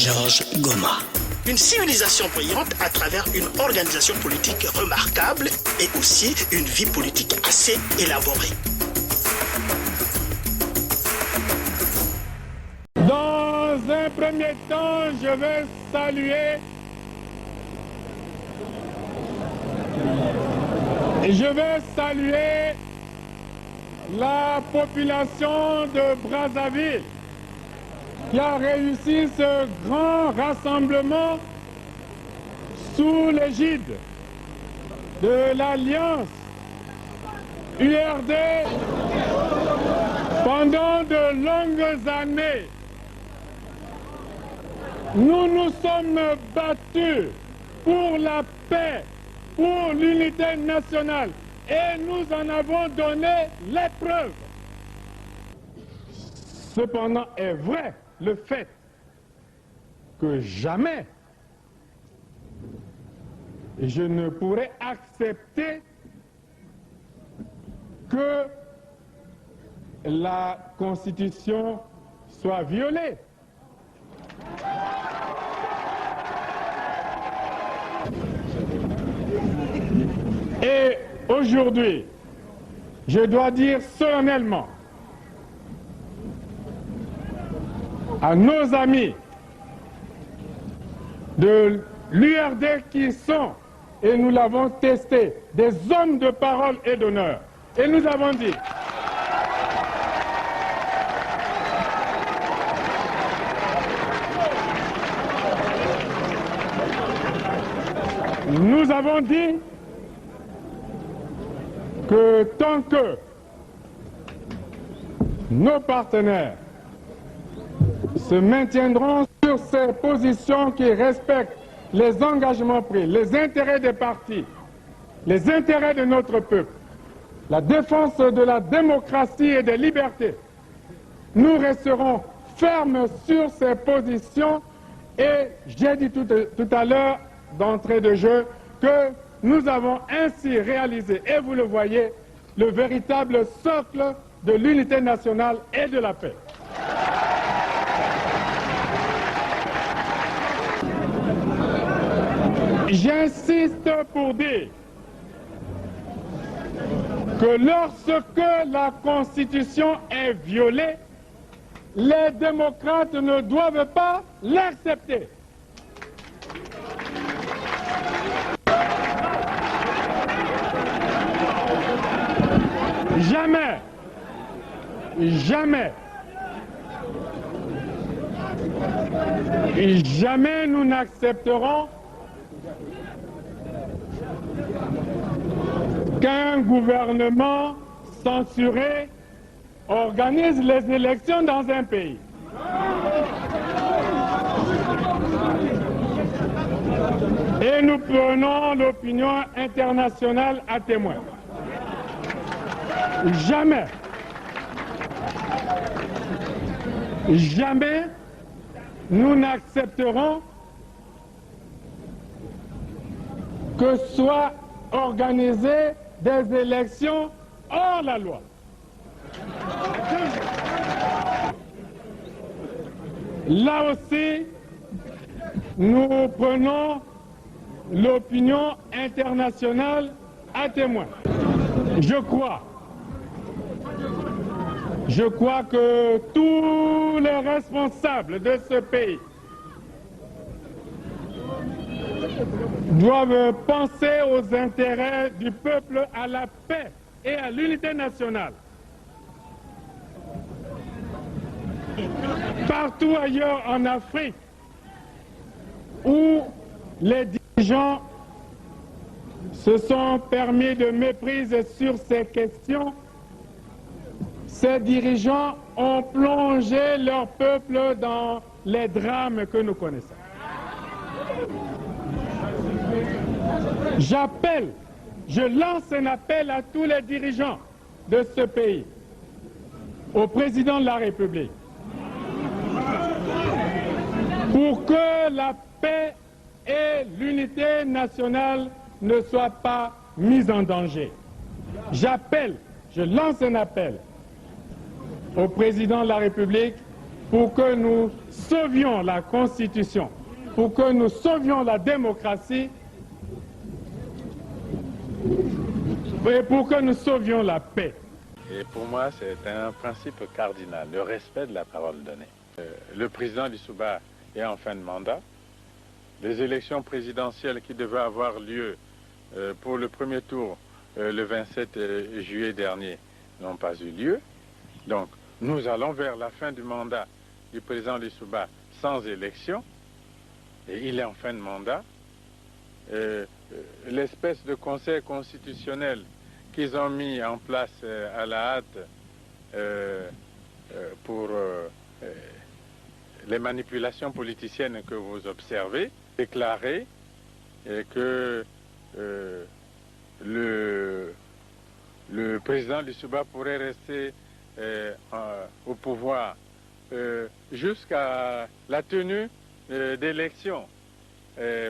Georges Goma. Une civilisation brillante à travers une organisation politique remarquable et aussi une vie politique assez élaborée. Dans un premier temps, je veux saluer la population de Brazzaville qui a réussi ce grand rassemblement sous l'égide de l'Alliance URD pendant de longues années. Nous nous sommes battus pour la paix, pour l'unité nationale et nous en avons donné les preuves. Cependant est vrai le fait que jamais je ne pourrai accepter que la Constitution soit violée. Et aujourd'hui, je dois dire solennellement à nos amis de l'URD qui sont, et nous l'avons testé, des hommes de parole et d'honneur. Et nous avons dit, que tant que nos partenaires se maintiendront sur ces positions qui respectent les engagements pris, les intérêts des partis, les intérêts de notre peuple, la défense de la démocratie et des libertés, nous resterons fermes sur ces positions et j'ai dit tout à l'heure d'entrée de jeu que nous avons ainsi réalisé, et vous le voyez, le véritable socle de l'unité nationale et de la paix. J'insiste pour dire que lorsque la Constitution est violée, les démocrates ne doivent pas l'accepter. Jamais, jamais, jamais nous n'accepterons qu'un gouvernement censuré organise les élections dans un pays. Et nous prenons l'opinion internationale à témoin. Jamais, jamais nous n'accepterons que soient organisées des élections hors la loi. Là aussi, nous prenons l'opinion internationale à témoin. Je crois que tous les responsables de ce pays doivent penser aux intérêts du peuple, à la paix et à l'unité nationale. Partout ailleurs en Afrique où les dirigeants se sont permis de méprise sur ces questions, ces dirigeants ont plongé leur peuple dans les drames que nous connaissons. Je lance un appel à tous les dirigeants de ce pays, au président de la République, pour que la paix et l'unité nationale ne soient pas mises en danger. Je lance un appel au président de la République pour que nous sauvions la Constitution, pour que nous sauvions la démocratie et pour que nous sauvions la paix. Et pour moi, c'est un principe cardinal, le respect de la parole donnée. Le président Lissouba est en fin de mandat. Les élections présidentielles qui devaient avoir lieu pour le premier tour le 27 juillet dernier n'ont pas eu lieu. Donc, nous allons vers la fin du mandat du président Lissouba sans élection. Et il est en fin de mandat. L'espèce de conseil constitutionnel qu'ils ont mis en place à la hâte pour les manipulations politiciennes que vous observez, déclaré que le président Lissouba pourrait rester au pouvoir jusqu'à la tenue d'élections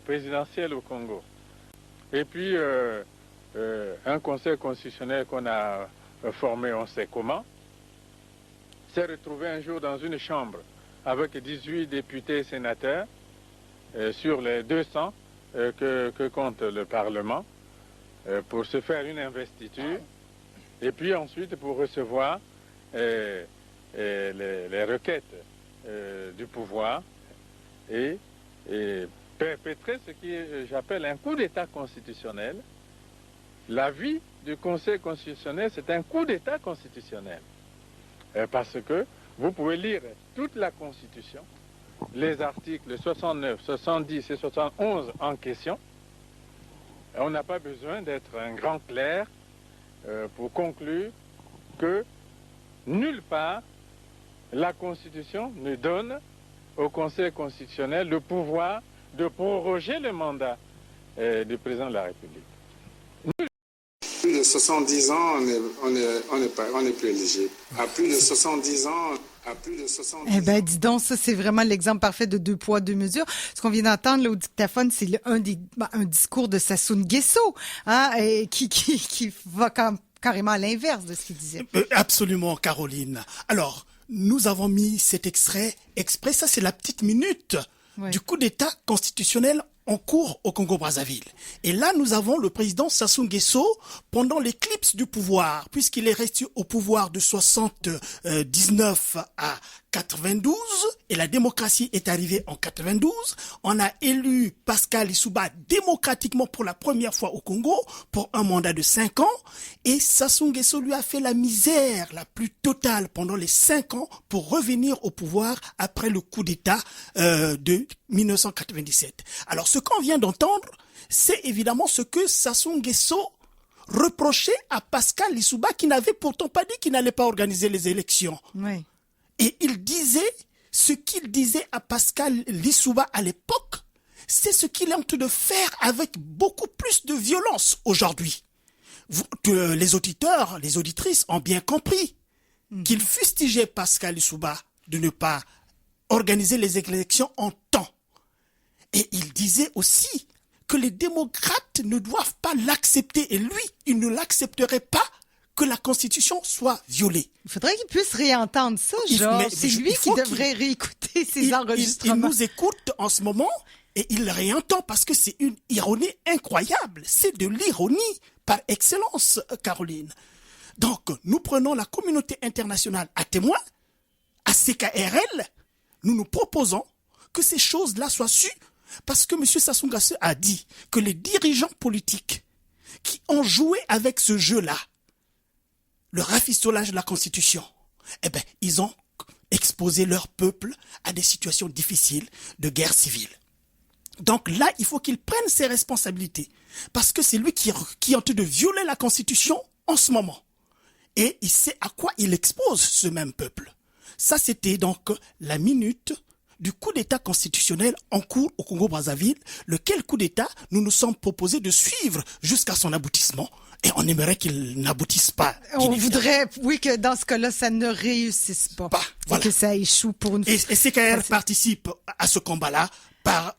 présidentielles au Congo. Et puis, un conseil constitutionnel qu'on a formé, on sait comment, s'est retrouvé un jour dans une chambre avec 18 députés et sénateurs sur les 200 que compte le Parlement pour se faire une investiture et puis ensuite pour recevoir les requêtes du pouvoir et perpétrer ce que j'appelle un coup d'État constitutionnel. L'avis du Conseil constitutionnel, c'est un coup d'État constitutionnel. Parce que vous pouvez lire toute la Constitution, les articles 69, 70 et 71 en question. On n'a pas besoin d'être un grand clerc pour conclure que nulle part la Constitution ne donne au Conseil constitutionnel le pouvoir de proroger le mandat du président de la République. Plus de 70 ans, on n'est plus éligible. À plus de 70 ans, Eh bien, dis donc, ça, c'est vraiment l'exemple parfait de deux poids, deux mesures. Ce qu'on vient d'entendre là, au dictaphone, c'est un discours de Sassou Nguesso, hein, qui va carrément à l'inverse de ce qu'il disait. Absolument, Caroline. Alors, nous avons mis cet extrait exprès, ça c'est la petite minute du coup d'État constitutionnel en cours au Congo-Brazzaville. Et là, nous avons le président Sassou Nguesso pendant l'éclipse du pouvoir, puisqu'il est resté au pouvoir de 79 à 92, et la démocratie est arrivée en 92. On a élu Pascal Lissouba démocratiquement pour la première fois au Congo pour un mandat de 5 ans, et Sassou Nguesso lui a fait la misère la plus totale pendant les 5 ans pour revenir au pouvoir après le coup d'État de 1997. Alors, ce qu'on vient d'entendre, c'est évidemment ce que Sassou Nguesso reprochait à Pascal Lissouba, qui n'avait pourtant pas dit qu'il n'allait pas organiser les élections. Oui. Et il disait, ce qu'il disait à Pascal Lissouba à l'époque, c'est ce qu'il est en train de faire avec beaucoup plus de violence aujourd'hui. Les auditeurs, les auditrices ont bien compris qu'il fustigeait Pascal Lissouba de ne pas organiser les élections en temps. Et il disait aussi que les démocrates ne doivent pas l'accepter. Et lui, il ne l'accepterait pas que la Constitution soit violée. Il faudrait qu'il puisse réentendre ça, genre. C'est lui qui devrait réécouter ses enregistrements. Il nous écoute en ce moment et il réentend parce que c'est une ironie incroyable. C'est de l'ironie par excellence, Caroline. Donc, nous prenons la communauté internationale à témoin, à CKRL. Nous nous proposons que ces choses-là soient sues. Parce que M. Sassou Nguesso a dit que les dirigeants politiques qui ont joué avec ce jeu-là, le rafistolage de la Constitution, eh ben, ils ont exposé leur peuple à des situations difficiles de guerre civile. Donc là, il faut qu'il prenne ses responsabilités. Parce que c'est lui qui est en train de violer la Constitution en ce moment. Et il sait à quoi il expose ce même peuple. Ça, c'était donc la minute du coup d'État constitutionnel en cours au Congo-Brazzaville, lequel coup d'État nous nous sommes proposés de suivre jusqu'à son aboutissement. Et on aimerait qu'il n'aboutisse pas. On voudrait, oui, que dans ce cas-là, ça ne réussisse pas. Voilà. Que ça échoue pour une fois. Et CKR participe à ce combat-là par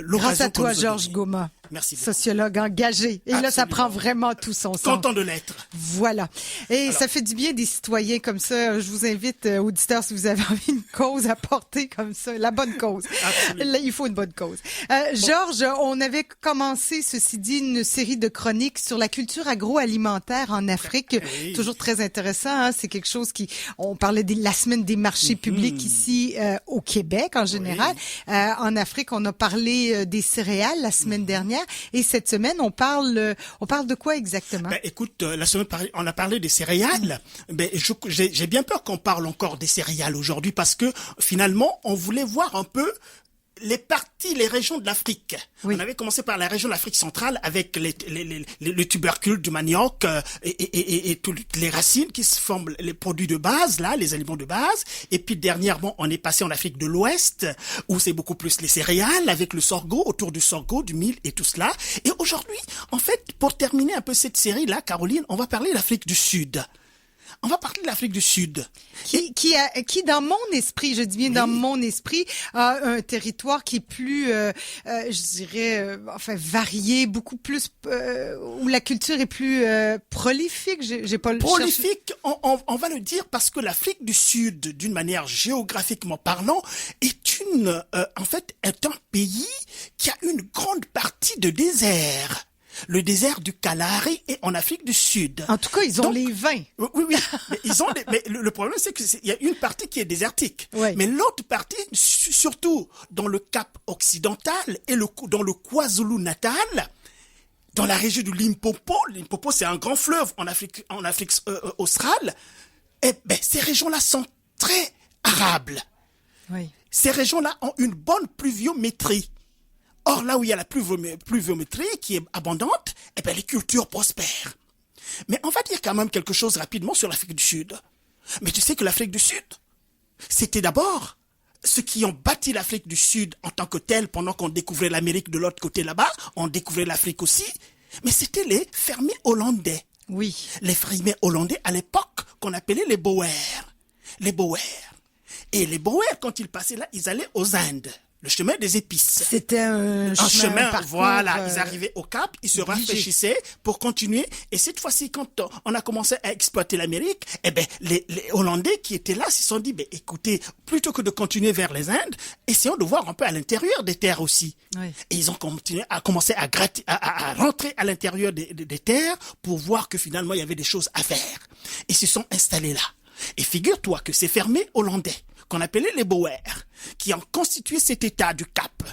l'occasion. Grâce à toi, qu'on nous a Georges donnée. Goma. Merci beaucoup. Sociologue engagé. Et là, ça Absolument. prend vraiment tout son sens. Content de l'être. Voilà. Et ça fait du bien des citoyens comme ça. Je vous invite, auditeurs, si vous avez envie une cause à porter comme ça, la bonne cause. Là, il faut une bonne cause. Georges, on avait commencé, ceci dit, une série de chroniques sur la culture agroalimentaire en Afrique. Oui. Toujours très intéressant. Hein? C'est quelque chose on parlait de la semaine des marchés publics ici au Québec en général. En Afrique, on a parlé des céréales la semaine dernière. Et cette semaine, on parle de quoi exactement? Écoute, la semaine on a parlé des céréales. J'ai bien peur qu'on parle encore des céréales aujourd'hui parce que finalement, on voulait voir un peu les régions de l'Afrique. Oui. On avait commencé par la région de l'Afrique centrale avec les tubercules du manioc et toutes les racines qui se forment les produits de base, là, les aliments de base. Et puis dernièrement, on est passé en Afrique de l'Ouest où c'est beaucoup plus les céréales avec le sorgho, autour du sorgho, du mil et tout cela. Et aujourd'hui, en fait, pour terminer un peu cette série-là, Caroline, on va parler de l'Afrique du Sud. On va parler de l'Afrique du Sud. Qui dans mon esprit, je dis bien dans mon esprit, a un territoire qui est plus, je dirais, varié, beaucoup plus, où la culture est plus prolifique. J'ai pas le prolifique, on va le dire parce que l'Afrique du Sud, d'une manière géographiquement parlant, est un pays qui a une grande partie de désert. Le désert du Kalahari est en Afrique du Sud. En tout cas, ils ont les vins. Oui. Mais mais le problème, c'est qu'il y a une partie qui est désertique. Oui. Mais l'autre partie, surtout dans le Cap occidental et dans le KwaZulu-Natal, dans la région du Limpopo, c'est un grand fleuve en Afrique australe, ces régions-là sont très arables. Oui. Ces régions-là ont une bonne pluviométrie. Or, là où il y a la pluviométrie qui est abondante, les cultures prospèrent. Mais on va dire quand même quelque chose rapidement sur l'Afrique du Sud. Mais tu sais que l'Afrique du Sud, c'était d'abord ceux qui ont bâti l'Afrique du Sud en tant que telle pendant qu'on découvrait l'Amérique de l'autre côté là-bas, on découvrait l'Afrique aussi, mais c'était les fermiers hollandais. Oui. Les fermiers hollandais à l'époque qu'on appelait les Boers. Les Boers. Et les Boers, quand ils passaient là, ils allaient aux Indes. Le chemin des épices. C'était un chemin, parcours, voilà. Ils arrivaient au Cap, ils se rafraîchissaient pour continuer. Et cette fois-ci, quand on a commencé à exploiter l'Amérique, les Hollandais qui étaient là se sont dit, écoutez, plutôt que de continuer vers les Indes, essayons de voir un peu à l'intérieur des terres aussi. Oui. Et ils ont commencé à rentrer à l'intérieur des terres pour voir que finalement, il y avait des choses à faire. Ils se sont installés là. Et figure-toi que ces fermiers hollandais, qu'on appelait les Boers, qui ont constitué cet état du Cap,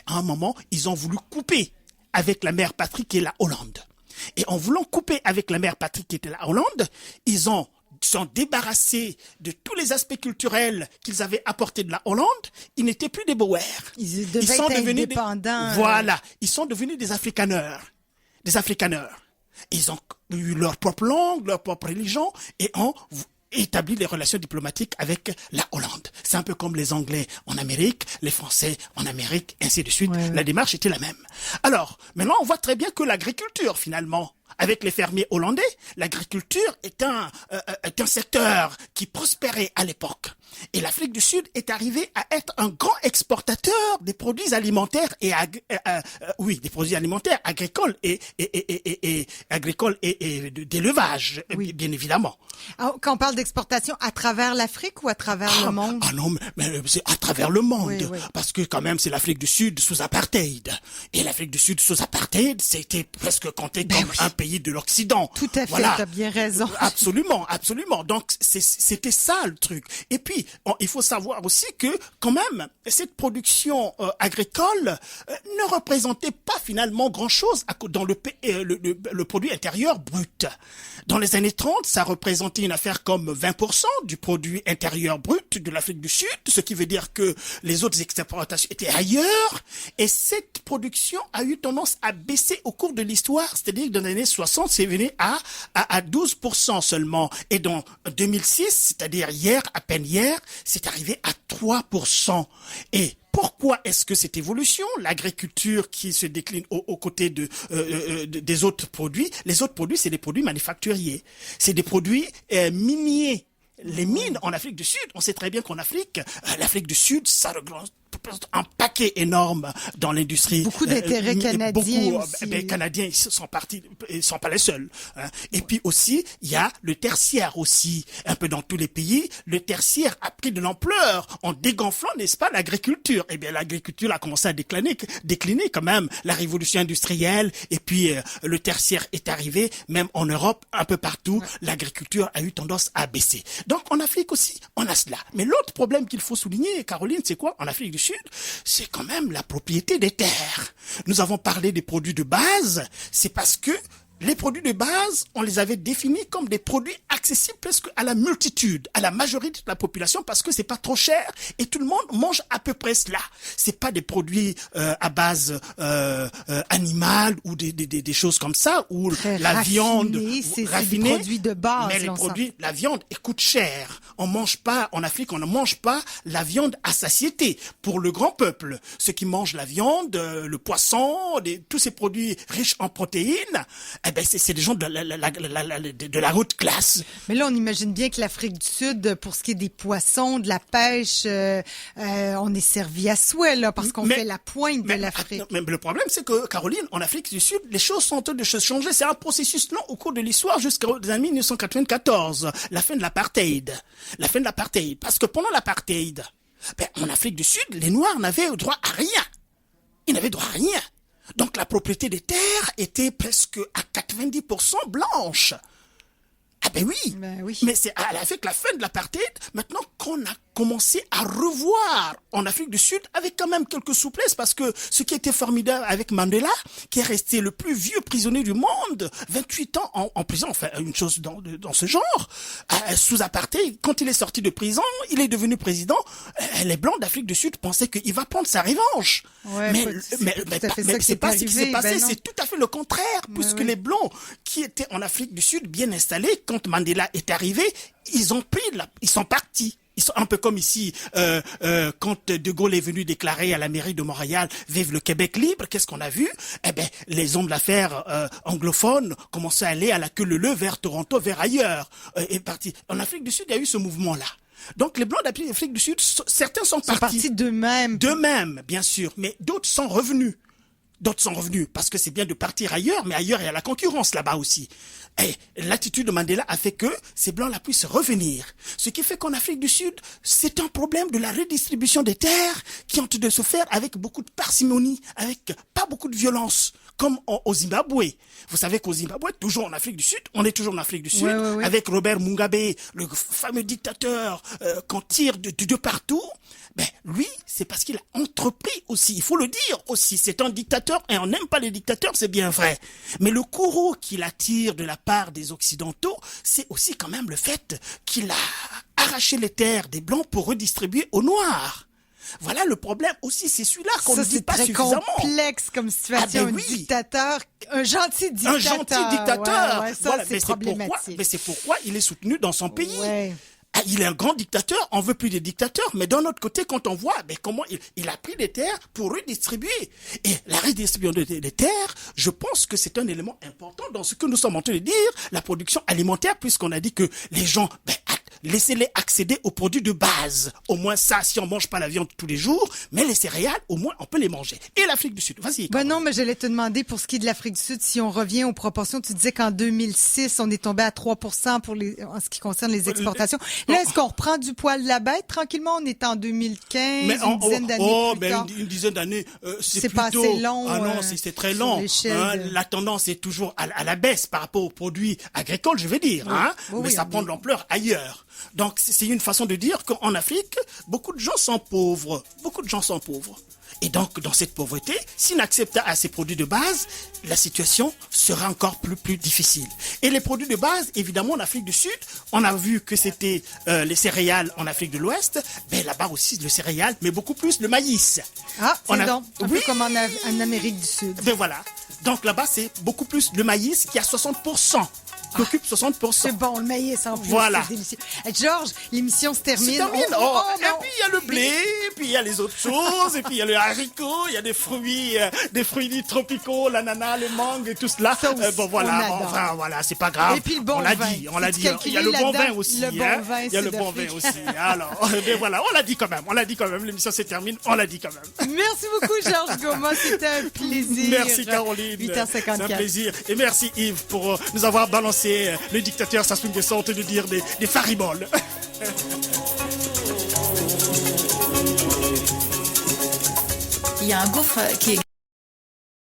à un moment, ils ont voulu couper avec la mère patrie qui est la Hollande. Et en voulant couper avec la mère patrie qui était la Hollande, ils sont débarrassés de tous les aspects culturels qu'ils avaient apportés de la Hollande. Ils n'étaient plus des Boers. Ils sont devenus indépendants. Voilà. Ils sont devenus des Afrikaners. Ils ont eu leur propre langue, leur propre religion et ont établi des relations diplomatiques avec la Hollande. C'est un peu comme les Anglais en Amérique, les Français en Amérique, ainsi de suite. Ouais. La démarche était la même. Alors, maintenant, on voit très bien que l'agriculture, finalement, avec les fermiers hollandais, l'agriculture est un secteur qui prospérait à l'époque. Et l'Afrique du Sud est arrivée à être un grand exportateur des produits alimentaires des produits alimentaires agricoles et d'élevage, Oui. bien évidemment. Alors, quand on parle d'exportation, à travers l'Afrique ou à travers le monde? Ah non, mais c'est à travers le monde. Oui. Parce que quand même, c'est l'Afrique du Sud sous apartheid. Et l'Afrique du Sud sous apartheid, c'était presque compté comme un pays de l'Occident. Tout à fait, Voilà. t'as bien raison. Absolument. Donc, c'était ça le truc. Et puis, il faut savoir aussi que quand même, cette production agricole ne représentait pas finalement grand-chose dans le produit intérieur brut. Dans les années 30, ça représentait une affaire comme 20% du produit intérieur brut de l'Afrique du Sud, ce qui veut dire que les autres exportations étaient ailleurs. Et cette production a eu tendance à baisser au cours de l'histoire, c'est-à-dire que dans les années 60, c'est venu à 12% seulement. Et dans 2006, c'est-à-dire à peine hier, c'est arrivé à 3%. Et pourquoi est-ce que cette évolution, l'agriculture qui se décline aux côtés des autres produits, les autres produits, c'est des produits manufacturiers, c'est des produits miniers. Les mines en Afrique du Sud, on sait très bien qu'en Afrique, l'Afrique du Sud, ça représente un paquet énorme dans l'industrie. Beaucoup d'intérêts canadiens aussi. Canadiens, ils sont partis, ils sont pas les seuls. Hein. Et puis aussi, il y a le tertiaire aussi, un peu dans tous les pays. Le tertiaire a pris de l'ampleur en dégonflant, n'est-ce pas, l'agriculture. Eh bien, l'agriculture a commencé à décliner quand même. La révolution industrielle, et puis le tertiaire est arrivé, même en Europe, un peu partout, l'agriculture a eu tendance à baisser. Donc, en Afrique aussi, on a cela. Mais l'autre problème qu'il faut souligner, Caroline, c'est quoi? En Afrique du Sud, c'est quand même la propriété des terres. Nous avons parlé des produits de base, c'est parce que les produits de base, on les avait définis comme des produits accessibles presque à la multitude, à la majorité de la population, parce que c'est pas trop cher et tout le monde mange à peu près cela. C'est pas des produits à base animale ou des choses comme ça, ou la viande raffinée. C'est des produits de base. Mais les produits, la viande, elle coûte cher. On mange pas, en Afrique, on ne mange pas la viande à satiété. Pour le grand peuple, ceux qui mangent la viande, le poisson, tous ces produits riches en protéines, eh ben c'est des gens de la haute classe. Mais là, on imagine bien que l'Afrique du Sud, pour ce qui est des poissons, de la pêche, on est servi à souhait, là, parce qu'on fait la pointe de l'Afrique. Mais le problème, c'est que, Caroline, en Afrique du Sud, les choses sont en train de se changer. C'est un processus long au cours de l'histoire jusqu'aux années 1994. La fin de l'apartheid. Parce que pendant l'apartheid, en Afrique du Sud, les Noirs n'avaient droit à rien. Ils n'avaient droit à rien. Donc la propriété des terres était presque à 90% blanche. Ah ben oui. Mais c'est avec la fin de l'apartheid, maintenant qu'on a commencé à revoir en Afrique du Sud avec quand même quelques souplesses, parce que ce qui était formidable avec Mandela, qui est resté le plus vieux prisonnier du monde, 28 ans en prison, enfin une chose dans ce genre, sous apartheid, quand il est sorti de prison, il est devenu président, les Blancs d'Afrique du Sud pensaient qu'il va prendre sa revanche. Ouais, mais c'est pas ce qui s'est passé, c'est tout à fait le contraire, puisque les Blancs qui étaient en Afrique du Sud bien installés, quand Mandela est arrivé, ils sont partis. Ils sont un peu comme ici, quand De Gaulle est venu déclarer à la mairie de Montréal, vive le Québec libre, qu'est-ce qu'on a vu? Eh ben, les hommes d'affaires anglophones commençaient à aller à la queue leu vers Toronto, vers ailleurs, et partis. En Afrique du Sud, il y a eu ce mouvement-là. Donc, les Blancs d'Afrique du Sud, certains sont partis d'eux-mêmes, bien sûr, mais d'autres sont revenus. Parce que c'est bien de partir ailleurs, mais ailleurs il y a la concurrence là-bas aussi. Et l'attitude de Mandela a fait que ces Blancs-là puissent revenir. Ce qui fait qu'en Afrique du Sud, c'est un problème de la redistribution des terres qui ont de se faire avec beaucoup de parcimonie, avec pas beaucoup de violence, comme au Zimbabwe. Vous savez qu'au Zimbabwe, toujours en Afrique du Sud, avec Robert Mugabe, le fameux dictateur qu'on tire de partout. Ben, lui, c'est parce qu'il a entrepris aussi. Il faut le dire aussi. C'est un dictateur et on n'aime pas les dictateurs, c'est bien vrai. Mais le courroux qu'il attire de la part des Occidentaux, c'est aussi quand même le fait qu'il a arraché les terres des Blancs pour redistribuer aux Noirs. Voilà le problème aussi, c'est celui-là qu'on ne dit pas suffisamment. C'est très complexe comme situation. Dictateur, un gentil dictateur. Ouais, ça, c'est problématique. Mais c'est pourquoi il est soutenu dans son pays. Ouais. Il est un grand dictateur, on veut plus des dictateurs, mais d'un autre côté, quand on voit comment il a pris des terres pour redistribuer. Et la redistribution des terres, je pense que c'est un élément important dans ce que nous sommes en train de dire, la production alimentaire, puisqu'on a dit que les gens, laissez-les accéder aux produits de base. Au moins ça, si on mange pas la viande tous les jours, mais les céréales, au moins, on peut les manger. Et l'Afrique du Sud, vas-y. Non, mais j'allais te demander, pour ce qui est de l'Afrique du Sud, si on revient aux proportions, tu disais qu'en 2006, on est tombé à 3% en ce qui concerne les exportations. Là, est-ce qu'on reprend du poil de la bête tranquillement? On est en 2015, une dizaine d'années plus tard. Une dizaine d'années, c'est pas plutôt... assez long. Ah non, c'est très long. La tendance est toujours à la baisse par rapport aux produits agricoles, je vais dire. Mais ça prend de l'ampleur ailleurs. Donc, c'est une façon de dire qu'en Afrique, beaucoup de gens sont pauvres. Et donc, dans cette pauvreté, s'ils n'acceptent pas ces produits de base, la situation sera encore plus difficile. Et les produits de base, évidemment, en Afrique du Sud, on a vu que c'était les céréales en Afrique de l'Ouest. Là-bas aussi, le céréal, mais beaucoup plus le maïs. Un peu comme en Amérique du Sud. Voilà. Donc là-bas, c'est beaucoup plus le maïs qui a 60%. qui occupe 60%. C'est bon, le maïs en plus. Voilà. C'est délicieux. Georges, l'émission se termine. Et non. puis il y a le blé, puis il y a les autres choses, et puis il y a le haricot, il y a des fruits tropicaux, l'ananas, le mangue et tout cela. Ça aussi, bon voilà, on adore. enfin voilà, c'est pas grave. Et puis le bon on l'a vin. dit, on l'a Tu dit. calcules Il y a le bon là-dedans, vin aussi. le bon vin, il y a le bon vin aussi. Alors, mais voilà, on l'a dit quand même. L'émission se termine, on l'a dit quand même. Merci beaucoup, Georges Goma. C'était un plaisir. Merci Caroline. 8h54. C'est un plaisir. Et merci Yves pour nous avoir balancé le dictateur Sassou Nguesso de dire des fariboles. Il y a un gouffre qui est